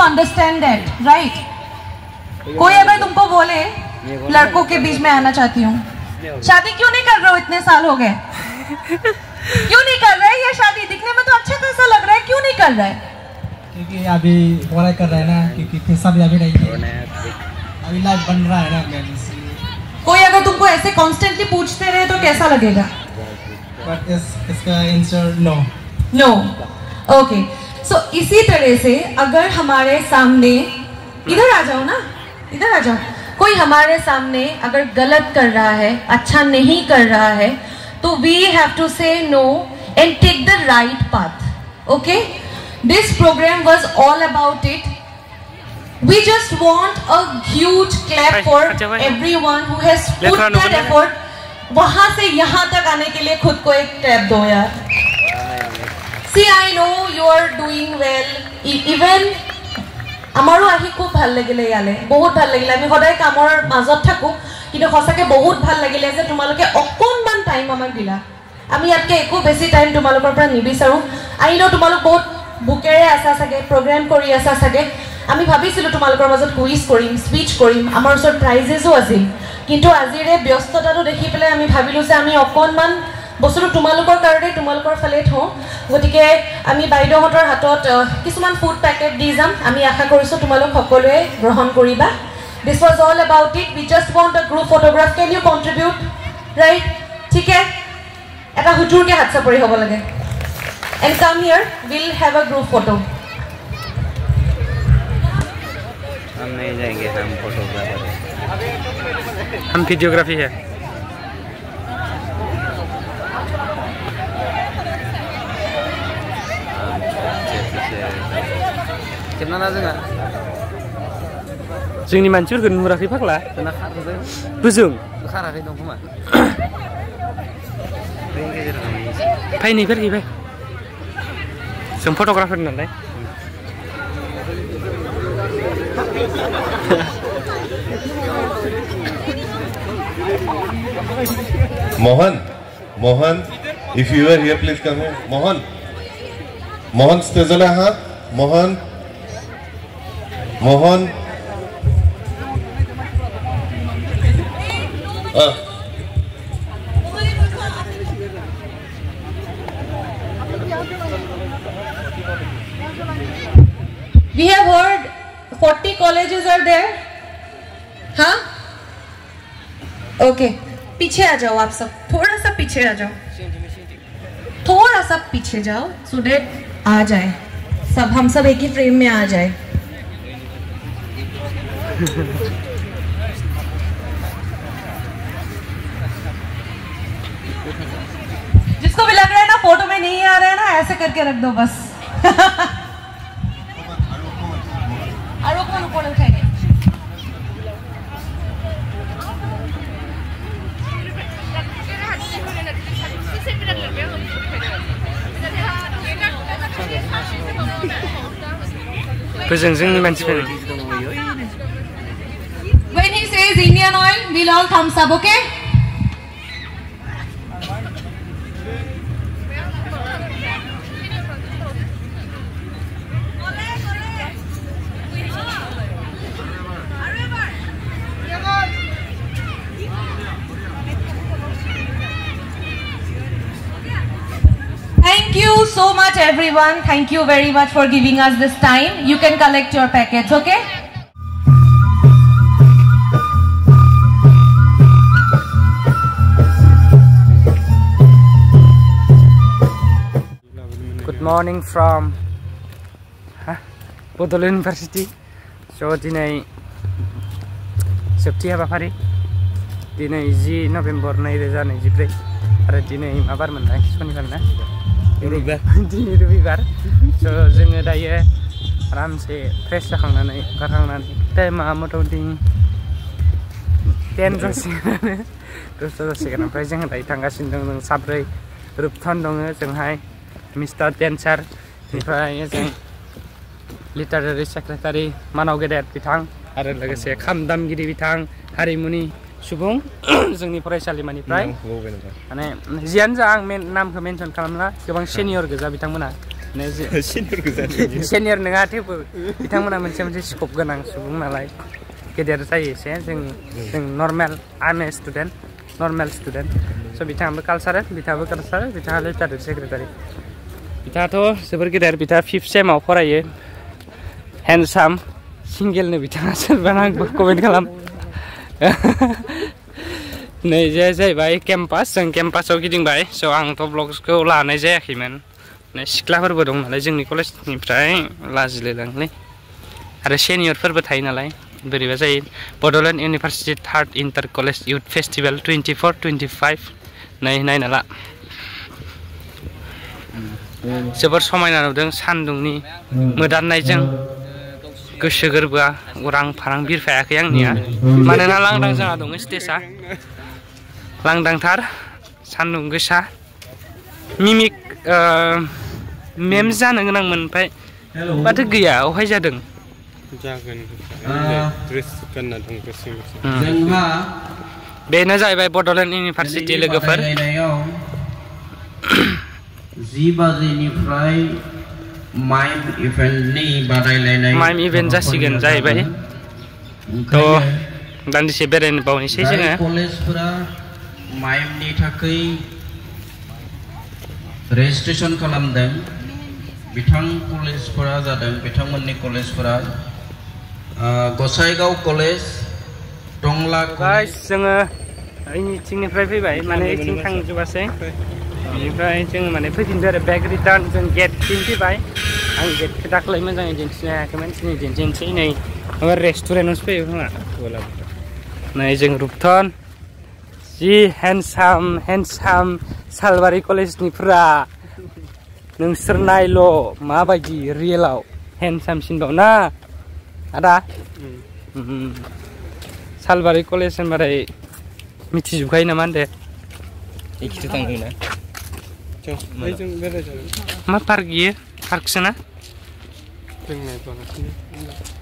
understand that, right? कोई अगर तुमको बोले लड़कों के बीच में आना चाहती हूँ, शादी क्यों नहीं कर रहे हो? इतने साल हो गए, क्यों नहीं कर रहे? ये शादी दिखने में तो अच्छा कैसा लग रहा है, क्यों नहीं कर रहा है? क्योंकि अभी पढ़ाई कर रहे हैं ना, क्योंकि पैसा भी अभी नहीं है, अभी लाइफ बन रहा है ना। कोई अगर तुमको ऐसे कॉन्स्टेंटली पूछते रहे तो कैसा लगेगा? But इसका answer no. No, okay. So इसी तरह से अगर हमारे सामने, इधर आ जाओ ना, इधर आ जाओ, कोई हमारे सामने अगर गलत कर रहा है, अच्छा नहीं कर रहा है, तो we have to say no and take the right path. Okay? This program was all about it. We just want a huge clap for everyone who has put that effort. वहां से यहाँ तक आने के लिए खुद को एक टैप दो यार। See, I know you are doing well. Even আমাৰো আহি খুব ভাল লাগিলে, ইয়ালে বহুত ভাল লাগিলে। আমি সদায় কামৰ মাজত থাকো, কিন্তু সঁচাকে বহুত ভাল লাগিলে যে তোমালোকে অকণমান টাইম আমাক দিলা। আমি ইয়াতকে একো বেছি টাইম তোমালোকৰ পৰা নিবিচাৰো। আই নো তোমালোক বহুত বুকেৰে আছা চাগে, প্ৰগ্ৰাম কৰি আছা চাগে। আমি ভাবিছিলো তোমালোকৰ মাজত কুইজ কৰিম, স্পিচ কৰিম, আমাৰ ওচৰত প্ৰাইজেছো আছিল, কিন্তু আজিৰে ব্যস্ততাটো দেখি পেলাই আমি ভাবিলো যে আমি অকণমান বস্তুটো তোমালোকৰ কাৰণে তোমালোকৰ ফালে থওঁ। গতিকে আমি বাইদেউহঁতৰ হাতত কিছুমান ফুড পেকেট দি যাম। আমি আশা কৰিছোঁ তোমালোক সকলোৱে গ্ৰহণ কৰিবা। This was all about it. We just want a group photograph. Can you contribute? Right? ठीक है? এটা হুজুৰকে হাত চাপৰি হ'ব লাগে। And come here. We'll have a group photo. हम नहीं जाएंगे, हम फोटोग्राफर हैं, हम वीडियोग्राफी है। कितना जोंहा जोंनि मानसिफोरखौ नुराखै फाग्ला बोजों खाराखै दं खोमा फै नैफोरखै फै जों फट'ग्राफार नालाय। Mohan, if you are here, please come here. Mohan, stajala haat. Mohan. We have heard 40 colleges are there. हाँ? Okay. पीछे आ जाओ आप सब, थोड़ा सा पीछे आ जाओ, थोड़ा सा पीछे जाओ, so that आ जाए सब, हम सब एक ही फ्रेम में आ जाए। जिसको भी लग रहा है ना फोटो में नहीं आ रहा है ना, ऐसे करके रख दो बस। ऊपर उठाएंगे। When he says Indian oil, we'll all thumbs up, okay? Thank you so much everyone. Thank you very much for giving us this time. You can collect your packets, okay? Good morning from Bodol University. So dinay Septi habafari dinay 10 November 2023 आरो दिनै माबार मोनना सनिबार ना दिनै रबिबार स' जोङो दायो आरामसे फ्रेश जाखांनानै ओंखारखांनानै टाइमा मथा-मथि 10 जासिगोनानो 10 जासिगोन। ओमफ्राय जोङो दायो थांगासिनो दं, जों साब्रै रुपथन दङ, जोंहाय मिस्टार टेन्सार, ओमफ्राय जों लिटारेरि सेक्रेटारि मानाव गेदेर बिथां आरो लोगोसे खाम दामगिरि बिथां, हारिमुनि सुबुं जोंनि फरायसालिमानिफ्राय माने जियानो जा आं नामखौ मेनसन खालामला, गोबां सेनियर गोजा बिथांमोना Senior nggak thewबो बिथांमोना मोनसे स्कोप गोनां सुबुं नालाय गेदेर जायो एसे जों नर्मेल आम ए स्टुडेन्ट नर्मेल स्टुडेन्ट स' बिथाङाबो कालचारेल बिथाङा लिटारेरि सेक्रेटारि बिथाङाथ' जोबोर गेदेर बिथाङा 5th सेमाव फरायो हेन्डसाम सिंगेलनो बिथाङा सोरबा नांगौ कमेन्ट खालाम नै जे जाहैबाय केम्पास जों केम्पासाव गिदिंबाय स' आंथ' ब्लग्सखौ लानाय जायाखैमोन सिख्लाफोरबो दं नालाय जोंनि कलेजनिफ्राय लाजिलायलाङोलै आरो सेनियरफोरबो थायो नालाय बोरैबा जायो Bodoland university 3rd इन्टार college youth festival 24-25 नायना ला जोबोर समायना नुदों सान्दुंनि मोदाननायजों गोसो गोरबोआ उरां फारां बिरफायाखै आंनिया मानोना लांदां जाना दङ स्टेजआ लांदांथार सान्दुं गोसा मिमिक मेम जानो गोनांमोन ओमफ्राय माथो गैया अहाय जादों बेनो जाहैबाय बड'लेण्ड इउनिभार्सिटि लोगोफोर 10 बाजिनिफ्राय माइम इभेन्ट जासिगोन जाहैबाय थ' दान्दिसे बेरायनो बावनोसै जोङो कलेजफोरा माइमनि थाखाय रेजिस्ट्रेसन खालामदों बिथां कलेजफोरा जादों बिथांमोननि कलेजफोरा गसाइगाव कलेज टंला गाइस जोङो ओइथिंनिफ्राय फैबाय माने ओइथिं थांजोबासै बेनिफ्राय जों माने फैफिनदो आरो बेक रिटार्न जों गेटथिं फैबाय आं गेटखौ दाख्लै मोजाङै दिन्थिनो हायाखैमोन दिनै दिन्थिनोसै नै माबा रेस्टुरेन्टआवसो फैयो खोमा नै जों रुपथन जि हेन्डसाम सालबारि कलेजनिफ्रा नोंसोर नायल' माबायदि रियेलाव हेन्डसामसिनबाव ना आदा सालबारि कलेज होनबाथाय मिथिजोबखायो नामा होनदो एखिसो थांदों ना मा पार्क इयो पार्कसो ना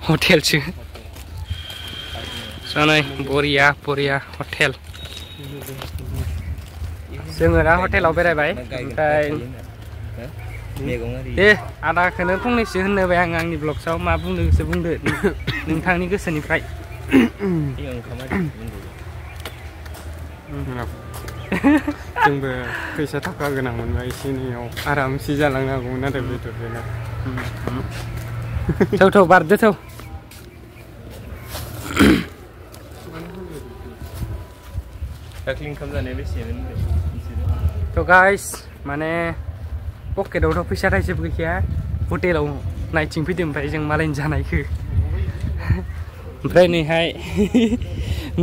हटेलसो नै बरिया हटेल जोङो दा हटेलाव बेरायबाय ओमफ्राय दे आदाखौनो फंनैसो होननोबाय आं आंनि ब्लगसाव मा बुंनो गोसो बुंदो नोंथांनि गोसोनिफ्राय जोंबो फैसा थाखा गोनां मोनबा एसे एनैयाव आरामसे जालांनो हागौमोन आरो बेदरजोंनो थौ बारदो थौ दाख्लै ओंखाम जानाया बेसेमोन थ' गाइस माने पकेटावथ' फैसा थाइसेबो गैखाया हटेलाव नायथिं फैदों ओमफ्राय जों मालायनि जानायखौ ओमफ्राय नैहाय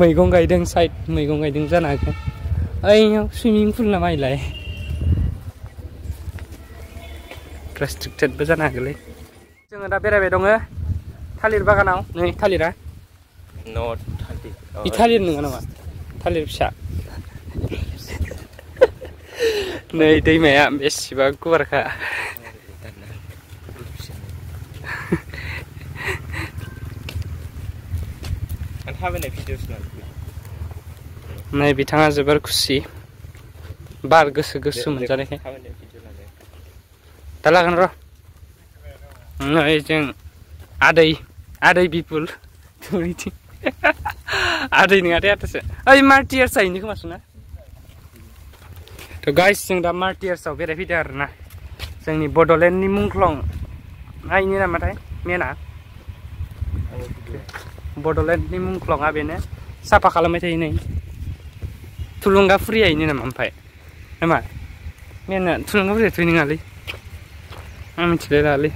मैगं गायदों जानो हागौ ओइयाव सुइमिं पुल ना माइलाय रेस्ट्रिक्टेडबो जानो हागौलै जोङो दा बेरायबाय दङ थालिर बागानाव नै थालिरा थालिर नङा नामा थालिर फिसा नै दैमाया बेसेबा गुवारखा नै बिथाङा जोबोर खुसि बार गोसो मोनजानायखाय दा लागोन र' नै जों आदै बिपुल आदै नङाथाय आदासो ओइ मार्टियार्स जाहैनो खोमासो ना थ' गाइस जों दा मार्टियार्सआव बेरायफैदों आरोना जोंनि बड'लेण्डनि मुंख्लं नायनो नामाथाय मेना बड'लेण्डनि मुंख्लंआ बेनो साफा खालामबाय थायो नै थुलुंगाफुरियायनो नामा ओमफ्राय नामा मेना थुलुंगाफुरियाथ' नङालै आं मिथिलाय लालै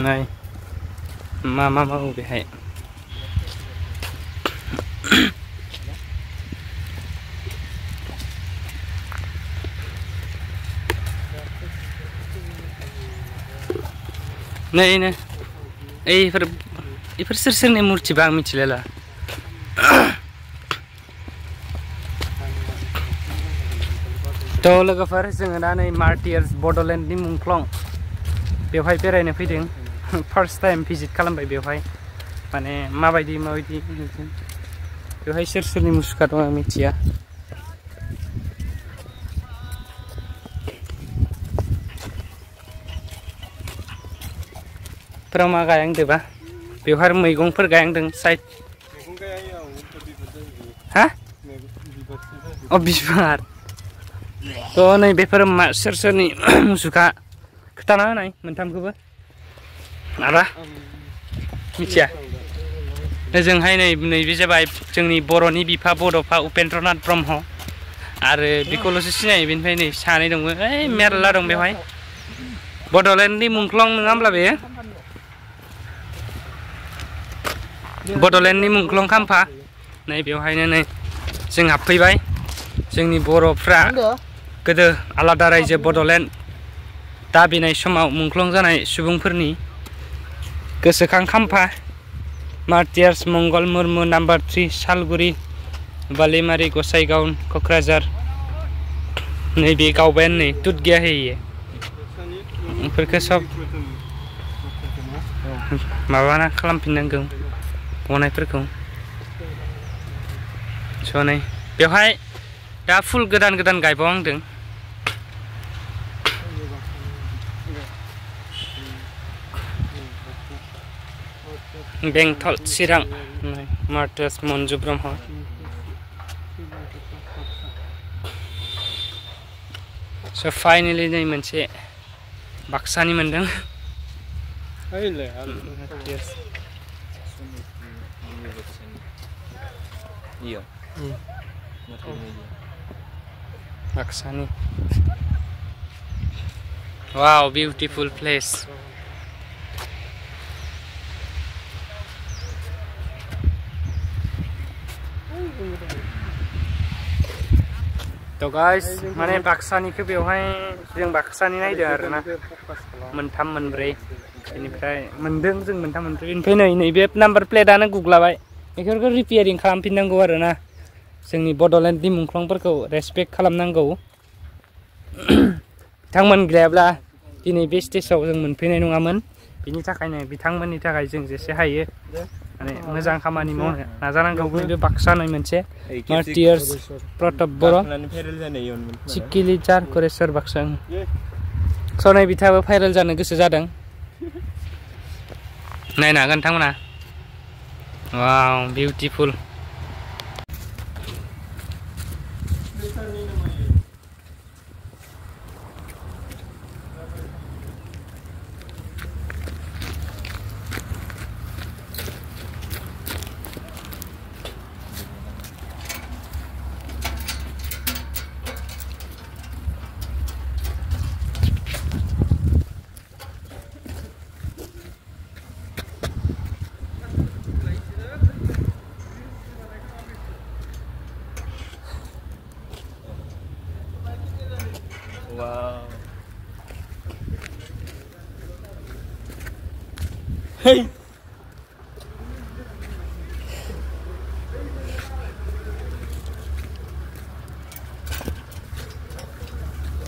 नै मा मावो बेहाय नै इफोर सोरनि मुर्तिबा आं मिथिलायला थ' लोगोफोर जोङो दा नै मार्टियार्स बड'लेण्डनि मुंख्लं बेवहाय बेरायनो फैदों फार्स्ट टाइम भिजिट खालामबाय बेवहाय माने माबायदि बेवहाय सोर सोरनि मुसुखा दं आं मिथिया फोराव मा गायहांदोबा बेवहाय मैगंफोर गायहांदों साइड हा अ बिबार थ' नै बेफोर सोर सोरनि मुसुखा खोथाना होनाय मोनथामखौबो माबा मिथिया ओजोंहाय नैबे जाबाय जोंनि बर'नि बिफा बड'फा उपेन्द्रनाथ ब्रह्म आरो बेखौल'सो सिनायो बेनिफ्राय नै सानै दङ ओइ मेरला दं बेवहाय बड'लेण्डनि मुंख्लं नङा होमब्ला बेयो बड'लेण्डनि मुंख्लं खाम्फा नै बेवहायनो नै जों हाबफैबाय जोंनि बर'फ्रा गोदो आलादा रायजो बड'लेण्ड दाबिनाय समाव मुंख्लं जानाय सुबुंफोरनि गोसोखां खाम्फा मार्टियार्स मंगल मुर्मु नाम्बार 3 सालगुरि बालिमारि गसाइगाव क'क्राझार नैबे गावबायानो नै तुत गैया होयो बेफोरखौ सब माबाना खालामफिननांगौ गनायफोरखौ स' नै बेवहाय दा फुल गोदान गोदान गायबावहांदों बेंटल चिरां मार्टियार्स मन्जु ब्रह्म स' फाइनेलि नै मोनसे बाक्सानि मोनदों बाक्सानि वाव बिउटिफुल प्लेस तो गाइस माने बाक्सानिखौ बेवहाय जों बाक्सानि नायदों आरोना मोनथाम मोनब्रै बेनिफ्राय मोनदों जों मोनथाम मोनब्रै बेनिफ्राय नैबे नाम्बार प्लेटआनो गुग्लाबाय बेफोरखौ रिपेयारिं खालामफिननांगौ आरोना जोंनि बड'लेण्डनि मुंख्लंफोरखौ रेसपेक्ट खालामनांगौ बिथांमोन गैयाब्ला दिनै बे स्टेजाव जों मोनफैनाय नङामोन बिनि थाखायनो बिथांमोननि थाखाय जों जेसे हायो माने मोजां खामानि मावनो नाजानांगौ बे बाक्सानि मोनसे मार्टियार्स प्रताप बर' चिकिलिचार करेश्वर बाक्सा सनाय बिथाङाबो भाइरेल जानो गोसो जादों नायनो हागोन नोंथांमोना वाव beautiful Wow. Hey.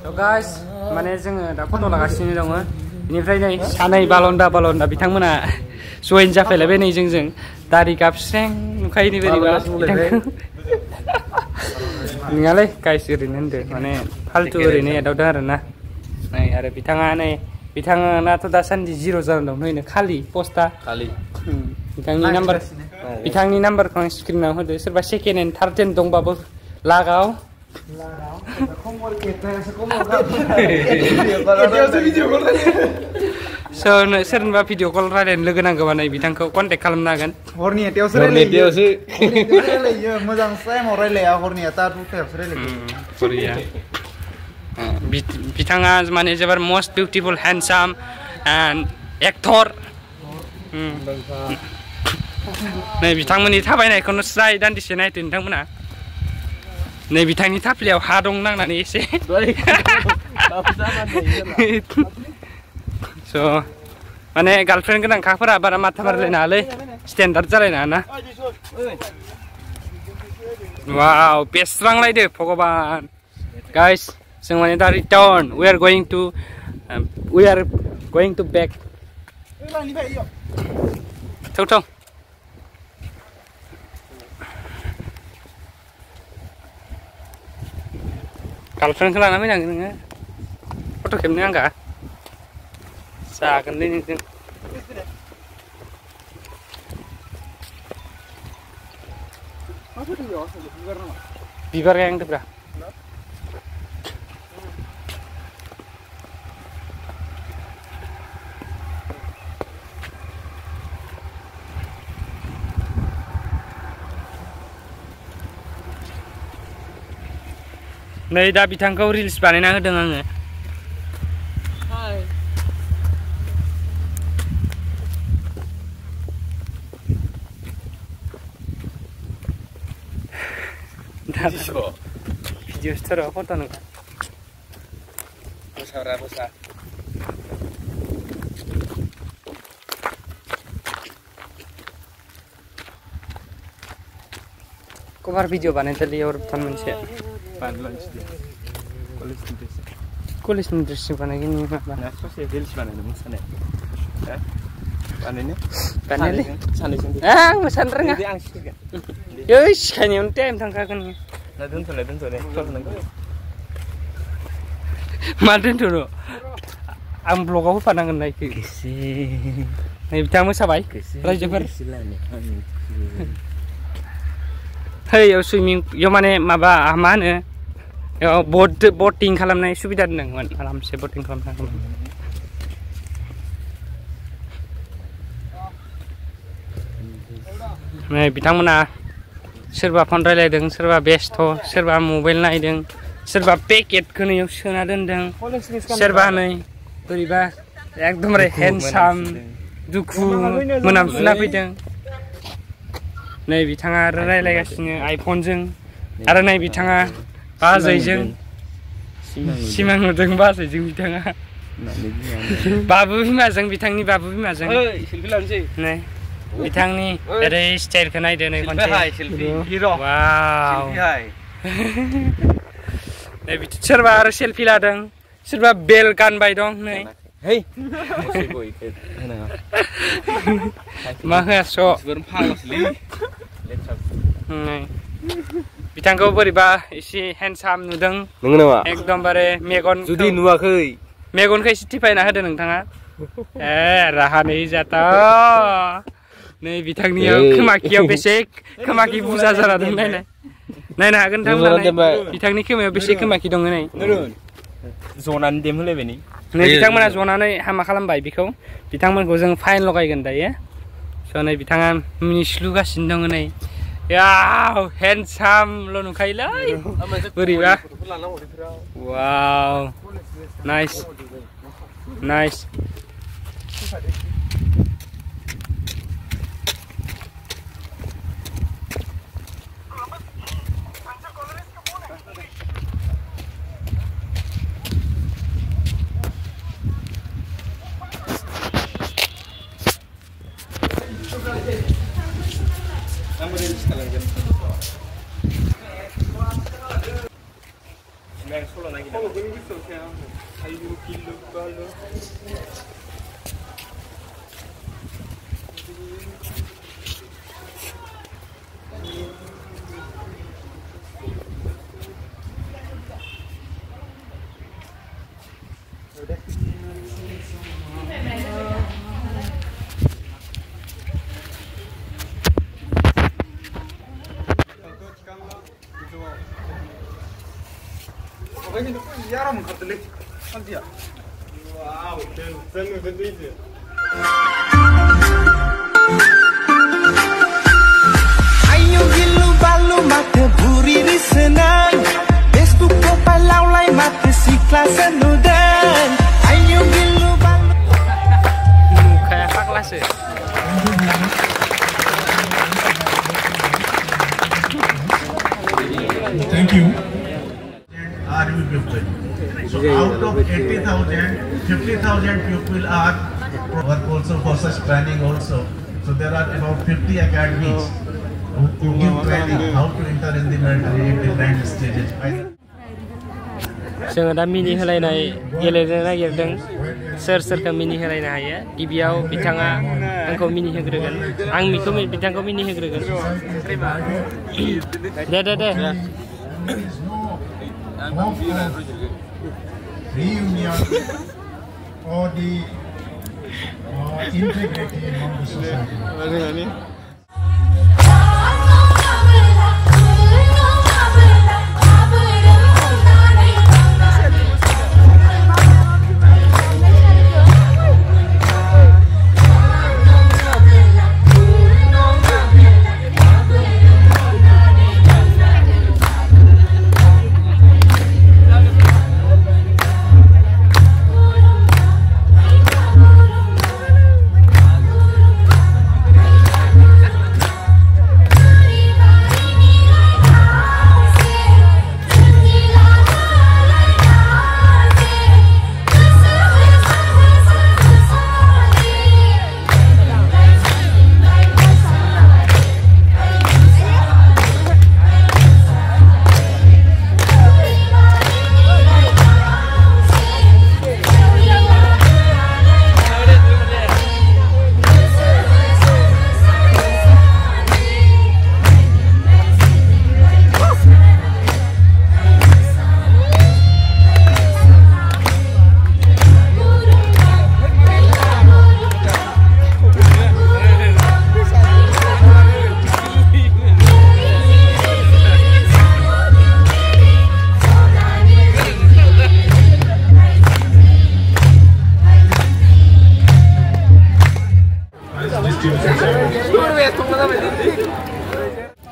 So guys, माने जोङो दा फट' लागासिनो दङ बेनिफ्राय नै सानै बालन्दा बिथांमोना जइन जाफैलायबाय नै जोंजों दारि गाबस्रें नुखायो नै बोरैबा नङालै गाइस ओरैनो होनदो माने फाल्तु ओरैनो एदावदों आरोना नै आरो बिथाङानाथ' दासान्दि 0 जानानै दं नैनो खालि पस्टा खालि बिथांनि नाम्बारखौ आं स्क्रिनाव होदो सोरबा सेकेन्ड हेन्ड थार्ड हेन्ड दंबाबो लागाव सोरनिबा भिडिअ कल रायलायनो लोगो नांगौबा नै बिथांखौ कन्टेक्ट खालामनो हागोन हरनि एटायावसो रायलायो मोजां टाइमाव रायलाया हरनि एटा दुटायावसो रायलायो बिथाङा माने जोबोर must beautiful handsome end actor नै बिथांमोननि थाबायनायखौनो स्राय दान्दिसे नायदो नोंथांमोना नै बिथांनि थाफ्लियाव हा दं नांनानै एसे स' माने गार्लफ्रेन्ड गोनांखाफोरा बारा माथा मारिलायनाङालै स्टेन्डार्ड जालायनाङा ना वाव बेस्रांलायदो भगबान गाइस जों माने दा return we are going to back थौ Girlfriend-खौ लाना फैनांगोन नोङो फट' खेबनो आंगा जागोनलै नोंजों बिबार गायहांदोब्रा नै दा बिथांखौ रिल्स बानायना होदों आङो भिडिअ स्टार फट' नङा मोसाग्रा मोसा कभार भिडिअ बानायदोंलै अरफान मोनसे कलेजनि ड्रेसजों बानायगोन माबा ससे रिल्स बानायनो मोसानाय बानायलै आं मोसानो रोङा ओइ सिखायनायावनो टाइम थांखागोन मा दोनथ'नो आं ब्लगाव होफानांगोन ना इखो नै बिथाङा मोसाबाय रायजोफोर है याव सुइमिं याव माने माबा मा होनो याव बोटिं खालामनाय सुबिदा दोनदोंमोन आरामसे बोटिं खालामनो हागौमोन नै बिथांमोना सोरबा फन रायलायदों सोरबा बेस्थ सोरबा मबाइल नायदों सोरबा पेकेटखौनो याव सोना दोनदों सोरबा नै बोरैबा एकदमबारे हेन्डसाम दुखु मोनामसुना फैदों नै बिथाङा आरो रायलायगासिनो आइफनजों आरो नै बिथाङा बाजैजों सिमां नुदों बाजैजों बिथाङा बाबु बिमाजों बिथांनि बाबु बिमाजों नै बिथांनि ओरै स्टाइलखौ नायदो नै खनसे वाव नै सोरबा आरो सेलफि लादों सोरबा बेल गानबाय दं नै मा होआस' बिथांखौ बोरैबा एसे हेन्डसाम नुदों एकदमबारे मेगन जुदि नुवाखै मेगनखौ एसे टिफायना होदो नोंथाङा राहा नै जाता नै बिथांनियाव खोमाखियाव बेसे खोमाखि बुरजा जाना दं नायनाय नायनो हागोन नोंथांमोना बिथांनि खोमायाव बेसे खोमाखि दङ नै जनानै देम होलायबाय नै बिथांमोना जनानै हामा खालामबाय बेखौ बिथांमोनखौ जों फाइन लगायगोन दायो स' नै बिथाङा मिनिस्लुगासिनो दङ नै याव हेन्डसामल' नुखायोलै बोरैबा वाव nice nice Ayo gilu balu mate buri risenang Facebook profile laulai mate si kelas senudan Ayo gilu balu kayak apa kelas ya Thank you. Are you people? So out of 80,000, 50,000 people are work also for such training also. So there are about 50 academies who give training how to enter in the military at different stages. जोङो दा मिनि होलायनाय गेलेनो नागिरदों सोर सोरखौ मिनि होलायनो हायो गिबियाव बिथाङा आंखौ मिनि होग्रोगोन आं बिथांखौ मिनि होग्रोगोन दे hope of reunion or the integrity among the society.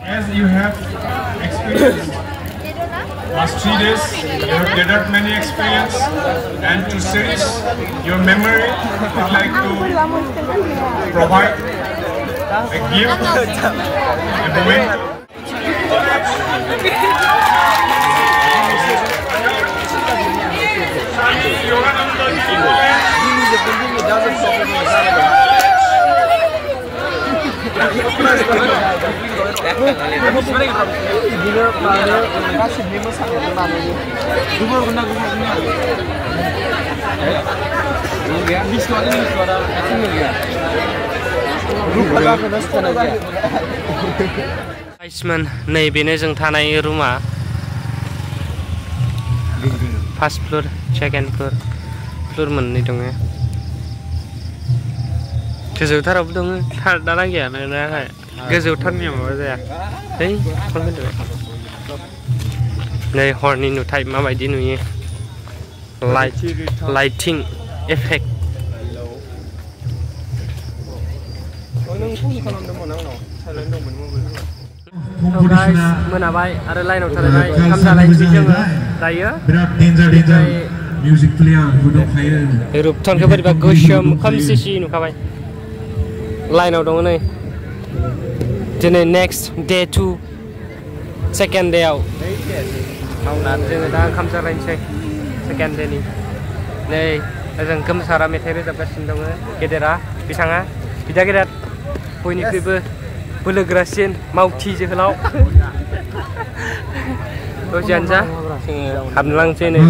As you have experienced last 3 days, you have gathered many experience, and to cherish your memory, I'd like to provide a gift, a moment. Iceman, नै बेनो जों थानाय Ruma first floor second floor मोननै दङ गोजौथारावबो दङ दाना गैया नालाय गोजौथारनिया माबा जाया है नै हरनि नुथाय माबायदि नुयो लाइटिं इफेक्ट मोनाबाय आरो लाइनाव थानाय ओंखाम जालायनोसै जोङो दायो रुपटनखौ बोरैबा गोसोम खोमसिसि नुखाबाय लाइनाव दङ नै दिनै नेक्स्ट डे 2 सेकेन्ड डेआव मावनानै जोङो दा ओंखाम जालायनोसै सेकेन्ड डेनि नै ओजों गोमसारा मेथाइ रोजाबगासिनो दङ गेदेरा बिथाङा बिदा गेदेर बयनिख्रुइबो बोलोगोरासिन मावथि जोहोलाव दसेयानो जा हाबलांसै नै